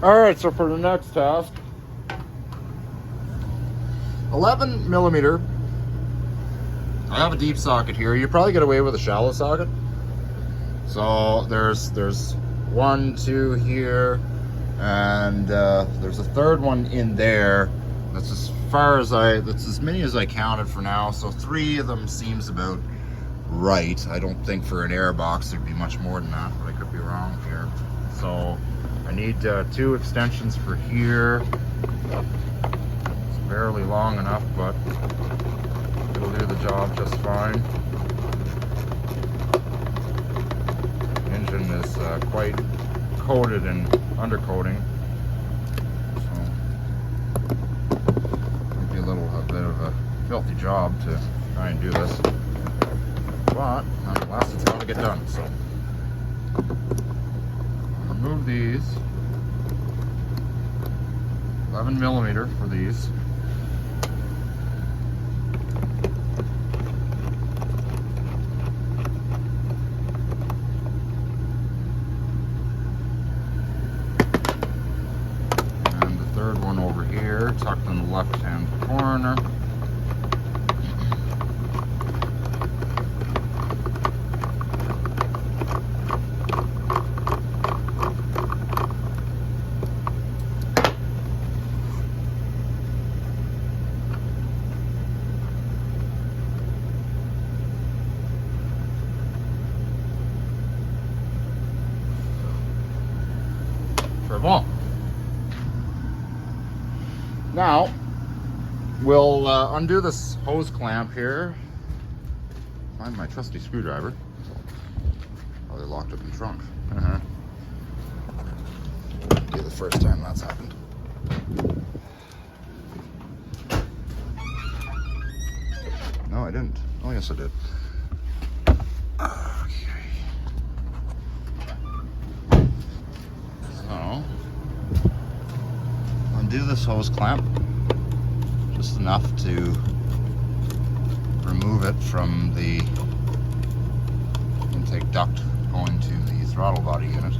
Alright, so for the next task, 11 millimeter. I have a deep socket here. You probably get away with a shallow socket. So there's 1, 2 here, and there's a third one in there. That's as many as I counted for now. So 3 of them seems about right. I don't think for an air box there'd be much more than that, but I could be wrong here. So I need 2 extensions for here. It's barely long enough, but it'll do the job just fine. The engine is quite coated and undercoating, so it'll be a bit of a filthy job to try and do this, but at last it's going to get done. So I'll remove these. 11 millimeter for these. One over here, tucked in the left-hand corner. Bon. Now, we'll undo this hose clamp here. Find my trusty screwdriver. Probably locked up in the trunk. Be the first time that's happened. No, I didn't. Oh, yes, I did. Okay. So, undo this hose clamp. Just enough to remove it from the intake duct going to the throttle body unit.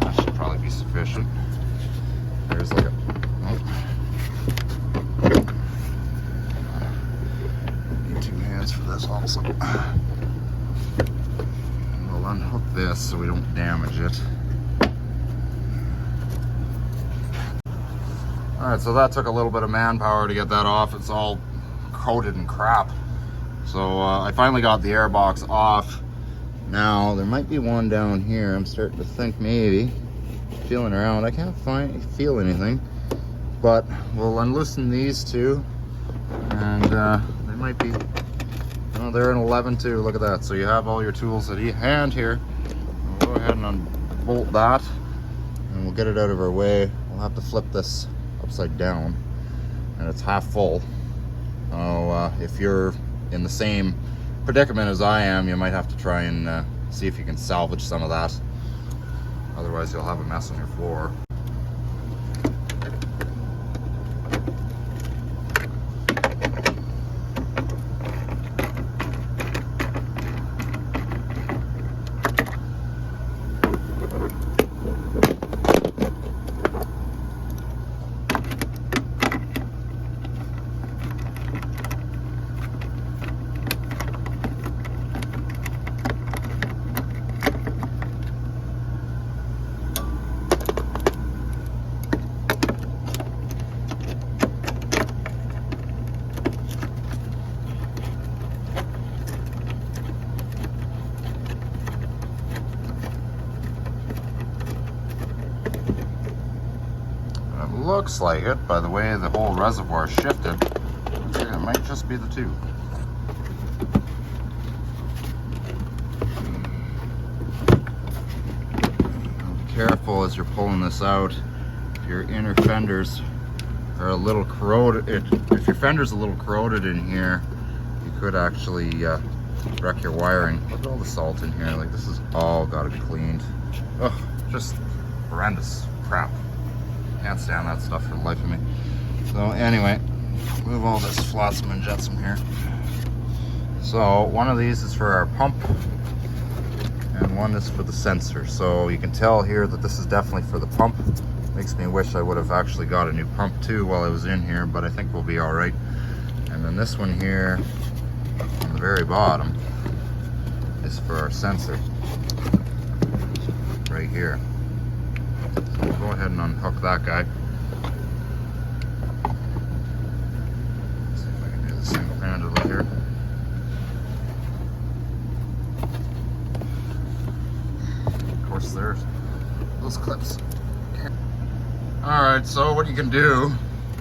That should probably be sufficient. There's like a... Need 2 hands for this also. And we'll unhook this so we don't damage it. Alright, so that took a little bit of manpower to get that off. It's all coated in crap. So I finally got the air box off. Now, there might be one down here. I'm starting to think maybe. Feeling around. I can't feel anything. But we'll unloosen these 2. And they might be... Oh, they're an 11 too. Look at that. So you have all your tools at hand here. We'll go ahead and unbolt that. And we'll get it out of our way. We'll have to flip this upside down, and it's half full. If you're in the same predicament as I am, you might have to try and see if you can salvage some of that. Otherwise, you'll have a mess on your floor. Looks like it, by the way the whole reservoir shifted. It might just be the tube. Be careful as you're pulling this out. If your inner fenders are a little corroded, if your fender's a little corroded in here, you could actually wreck your wiring. Look at all the salt in here. Like, this is all got to be cleaned. Ugh, just horrendous crap. Can't stand that stuff for the life of me. So anyway, move all this flotsam and jetsam here. So one of these is for our pump, and and one is for the sensor. So you can tell here that this is definitely for the pump. Makes me wish I would have actually got a new pump too while I was in here, but I think we'll be all right. And then this one here on the very bottom is for our sensor right here. So we'll go ahead and unhook that guy. Let's see if I can do this single-handedly here. Of course, there's those clips. Okay. All right, so what you can do,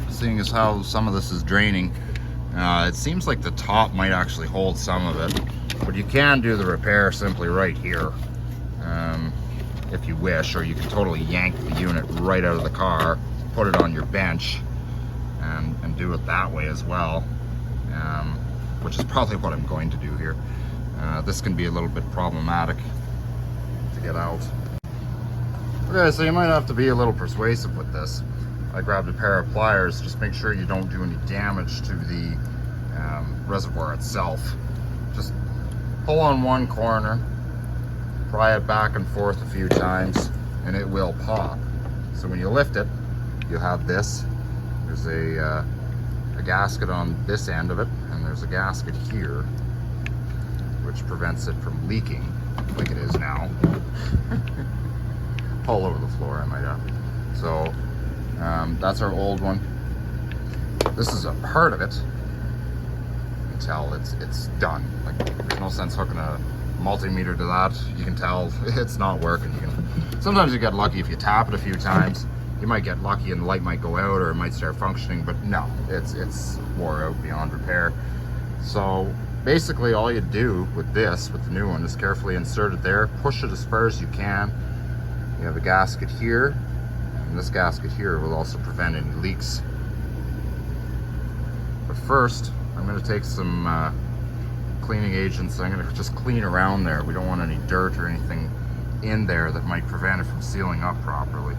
seeing as how some of this is draining, it seems like the top might actually hold some of it, but you can do the repair simply right here if you wish, or you can totally yank the unit right out of the car, put it on your bench, and do it that way as well, which is probably what I'm going to do here. This can be a little bit problematic to get out. Okay, so you might have to be a little persuasive with this. I grabbed a pair of pliers. Just make sure you don't do any damage to the reservoir itself. Just pull on one corner, pry it back and forth a few times, and it will pop. So when you lift it, you'll have this. There's a gasket on this end of it, and there's a gasket here, which prevents it from leaking like it is now. All over the floor, I might add. So that's our old one. This is a part of it. You can tell it's done. Like, there's no sense hooking a multimeter to that. You can tell it's not working. Sometimes you get lucky if you tap it a few times. You might get lucky and the light might go out or it might start functioning, but no, it's wore out beyond repair. So basically all you do with this, with the new one, is carefully insert it there, push it as far as you can. You have a gasket here, and this gasket here will also prevent any leaks. But first, I'm going to take some cleaning agents. I'm going to just clean around there. We don't want any dirt or anything in there that might prevent it from sealing up properly.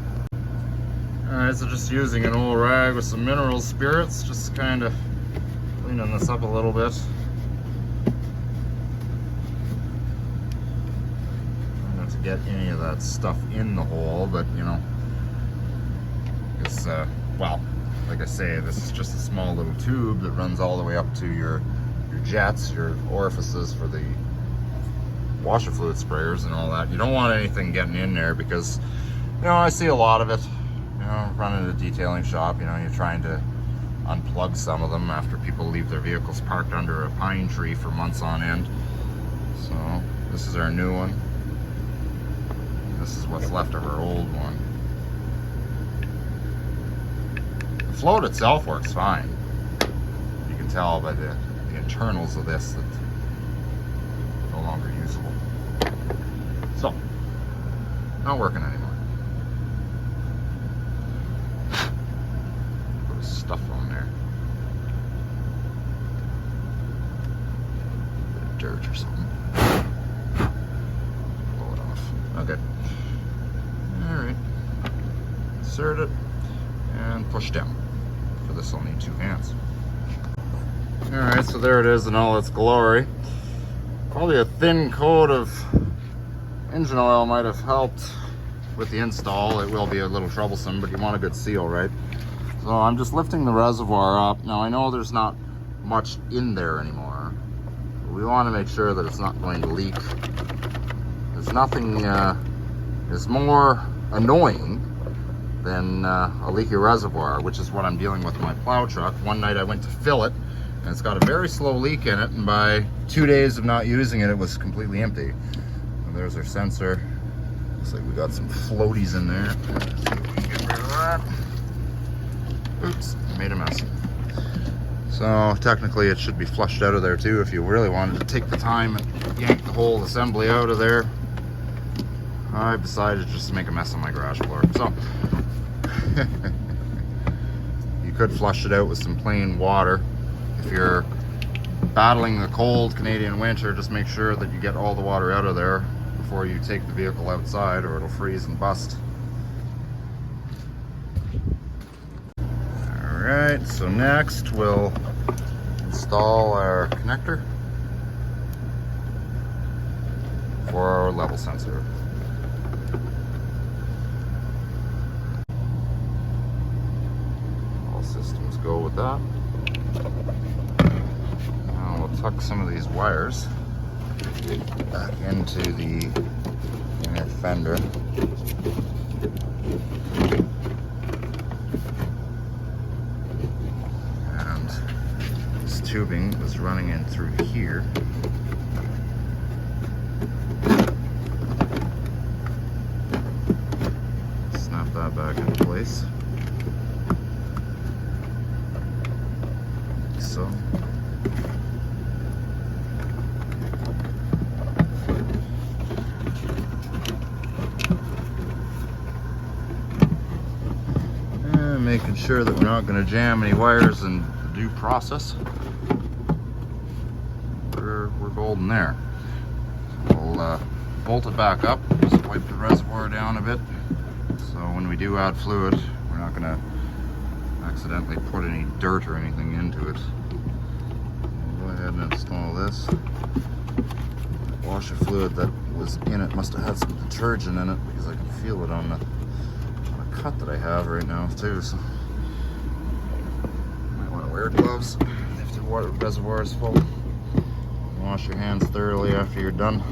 Alright, so just using an old rag with some mineral spirits, just kind of cleaning this up a little bit. To get any of that stuff in the hole, but you know, it's well, like I say, this is just a small little tube that runs all the way up to your jets, your orifices for the washer fluid sprayers and all that. You don't want anything getting in there because, you know, I see a lot of it, you know, running a detailing shop. You know, you're trying to unplug some of them after people leave their vehicles parked under a pine tree for months on end. So this is our new one. This is what's left of our old one. The float itself works fine. You can tell by the internals of this that it's no longer usable. So, not working anymore. Put his stuff on there. A bit of dirt or something. Blow it off. Okay. Alright, insert it and push down. For this I'll need 2 hands. Alright, so there it is in all its glory. Probably a thin coat of engine oil might have helped with the install. It will be a little troublesome, but you want a good seal, right? So I'm just lifting the reservoir up. Now I know there's not much in there anymore. We want to make sure that it's not going to leak. There's nothing is more annoying than a leaky reservoir, which is what I'm dealing with my plow truck. One night I went to fill it, and it's got a very slow leak in it, and by 2 days of not using it, it was completely empty. And there's our sensor. Looks like we got some floaties in there. Let's see if we can get rid of that. Oops, made a mess. So technically it should be flushed out of there too if you really wanted to take the time and yank the whole assembly out of there. I've decided just to make a mess on my garage floor. So you could flush it out with some plain water. If you're battling the cold Canadian winter, just make sure that you get all the water out of there before you take the vehicle outside, or it'll freeze and bust. Alright, so next we'll install our connector for our level sensor. All systems go with that. Now we'll tuck some of these wires back into the inner fender. And this tubing was running in through here. Snap that back into place. Like so. Making sure that we're not going to jam any wires in the due process. We're golden there. We'll bolt it back up, just wipe the reservoir down a bit, so when we do add fluid, we're not going to accidentally put any dirt or anything into it. We'll go ahead and install this. Washer fluid that was in it must have had some detergent in it, because I can feel it on the cut that I have right now too, so might want to wear gloves if the water reservoir is full. Wash your hands thoroughly after you're done.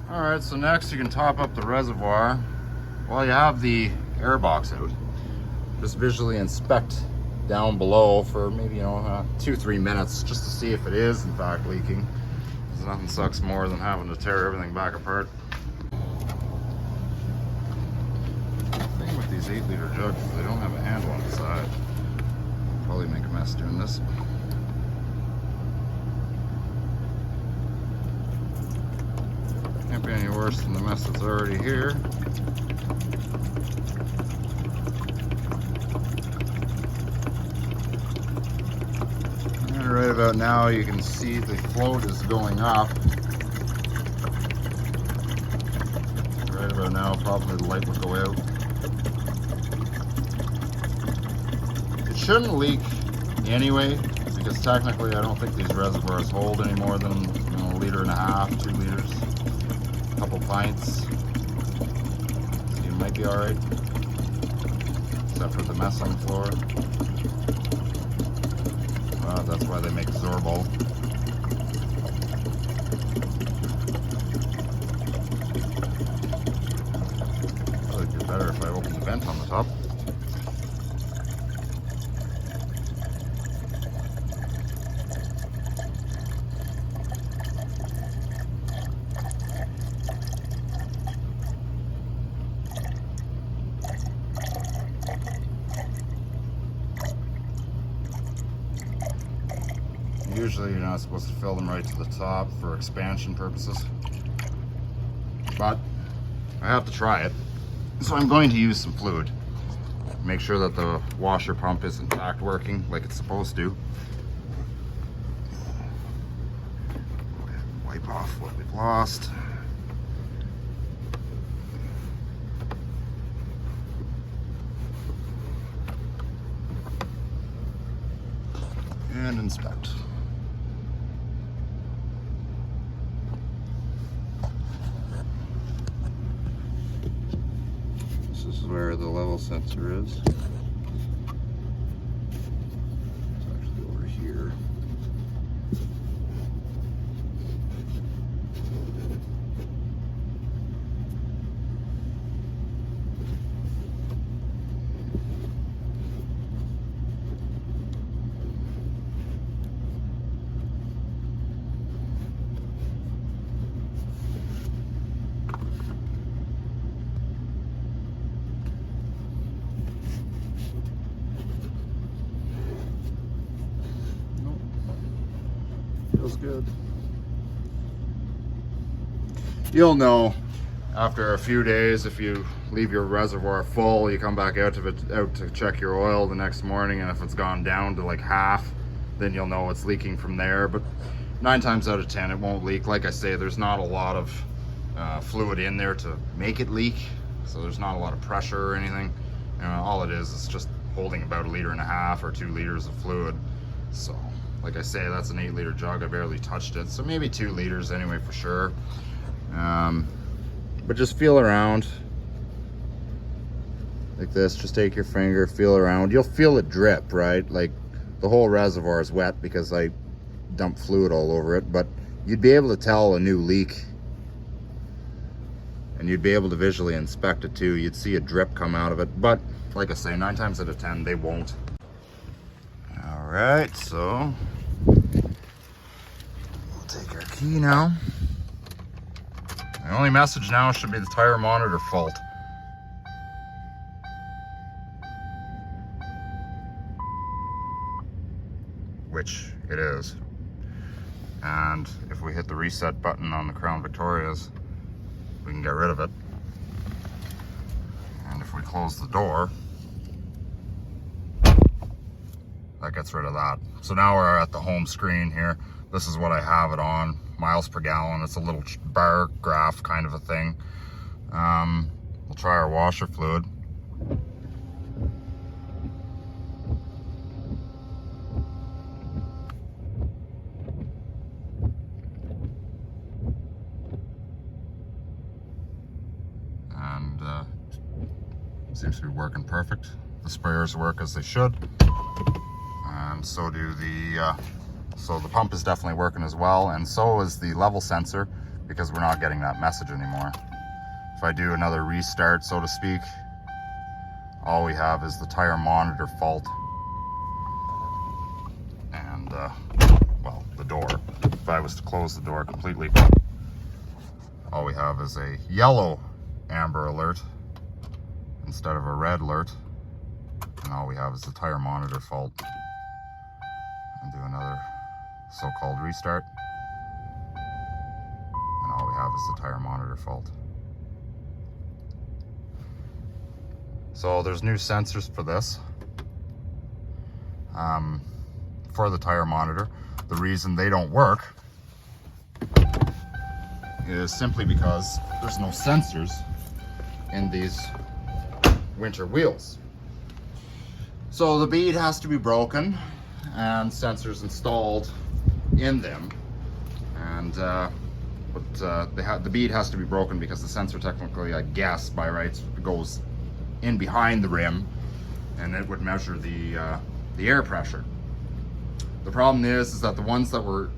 Alright, so next you can top up the reservoir. While you have the air box out, just visually inspect down below for maybe 2-3 minutes just to see if it is in fact leaking, because nothing sucks more than having to tear everything back apart. The thing with these 8-liter jugs is they don't have a handle on the side. Probably make a mess doing this. Can't be any worse than the mess that's already here. Right about now you can see the float is going up. Right about now probably the light will go out. It shouldn't leak anyway, because technically I don't think these reservoirs hold any more than 1.5 liters, 2 liters, a couple pints. So you might be alright, except for the mess on the floor. That's why they make Zorbol. Probably be better if I open the vent on the top. Usually you're not supposed to fill them right to the top for expansion purposes, but I have to try it, so I'm going to use some fluid. Make sure that the washer pump is in fact working like it's supposed to. Go ahead and wipe off what we've lost. And inspect. This is where the level sensor is. It's actually over here. Feels good. You'll know after a few days if you leave your reservoir full, you come back out to check your oil the next morning, and if it's gone down to like half, then you'll know it's leaking from there. But 9 times out of 10 it won't leak. Like I say, there's not a lot of fluid in there to make it leak, so there's not a lot of pressure or anything. All it is just holding about 1.5 liters or 2 liters of fluid. So like I say, that's an 8-liter jug. I barely touched it, so maybe 2 liters anyway for sure. But just feel around like this. Just take your finger, feel around. You'll feel it drip, right? Like the whole reservoir is wet because I dumped fluid all over it, but you'd be able to tell a new leak, and you'd be able to visually inspect it too. You'd see a drip come out of it, but like I say, 9 times out of 10 they won't. All right, so we'll take our key now. The only message now should be the tire monitor fault. Which it is. And if we hit the reset button on the Crown Victorias, we can get rid of it. And if we close the door, that gets rid of that. So now we're at the home screen here. This is what I have it on, miles per gallon. It's a little bar graph kind of a thing. We'll try our washer fluid. And seems to be working perfect. The sprayers work as they should, and so do so the pump is definitely working as well, and so is the level sensor, because we're not getting that message anymore. If I do another restart, so to speak, all we have is the tire monitor fault and well, the door. If I was to close the door completely, all we have is a yellow amber alert instead of a red alert, and all we have is the tire monitor fault. And do another so-called restart, and all we have is the tire monitor fault. So there's new sensors for this, for the tire monitor. The reason they don't work is simply because there's no sensors in these winter wheels. So the bead has to be broken and sensors installed in them, and the bead has to be broken because the sensor technically, I guess by rights, goes in behind the rim, and it would measure the air pressure. The problem is that the ones that were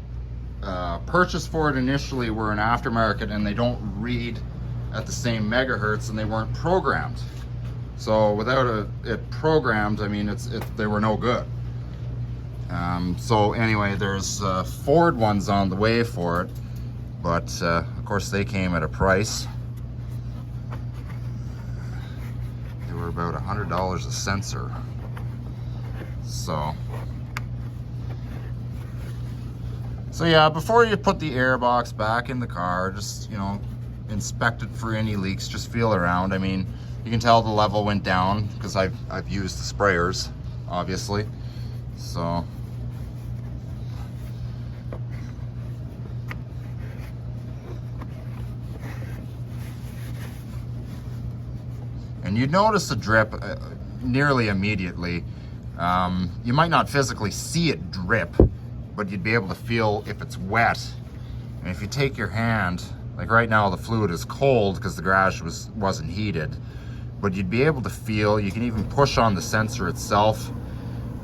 purchased for it initially were an aftermarket, and they don't read at the same megahertz, and they weren't programmed. So without it programmed, I mean, they were no good. So anyway, there's Ford ones on the way for it, but of course they came at a price. They were about $100 a sensor. So yeah, before you put the air box back in the car, just, inspect it for any leaks. Just feel around. I mean, you can tell the level went down because I've used the sprayers, obviously. So and you'd notice a drip nearly immediately. You might not physically see it drip, but you'd be able to feel if it's wet. And if you take your hand, like right now the fluid is cold because the garage wasn't heated, but you'd be able to feel, you can even push on the sensor itself,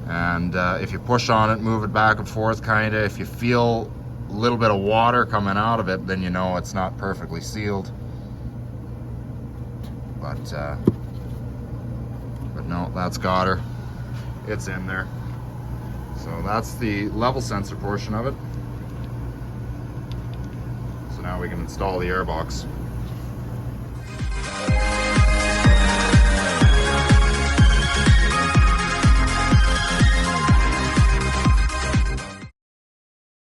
and if you push on it, move it back and forth kinda, if you feel a little bit of water coming out of it, then you know it's not perfectly sealed. But no, that's got her. It's in there. So that's the level sensor portion of it. So now we can install the air box.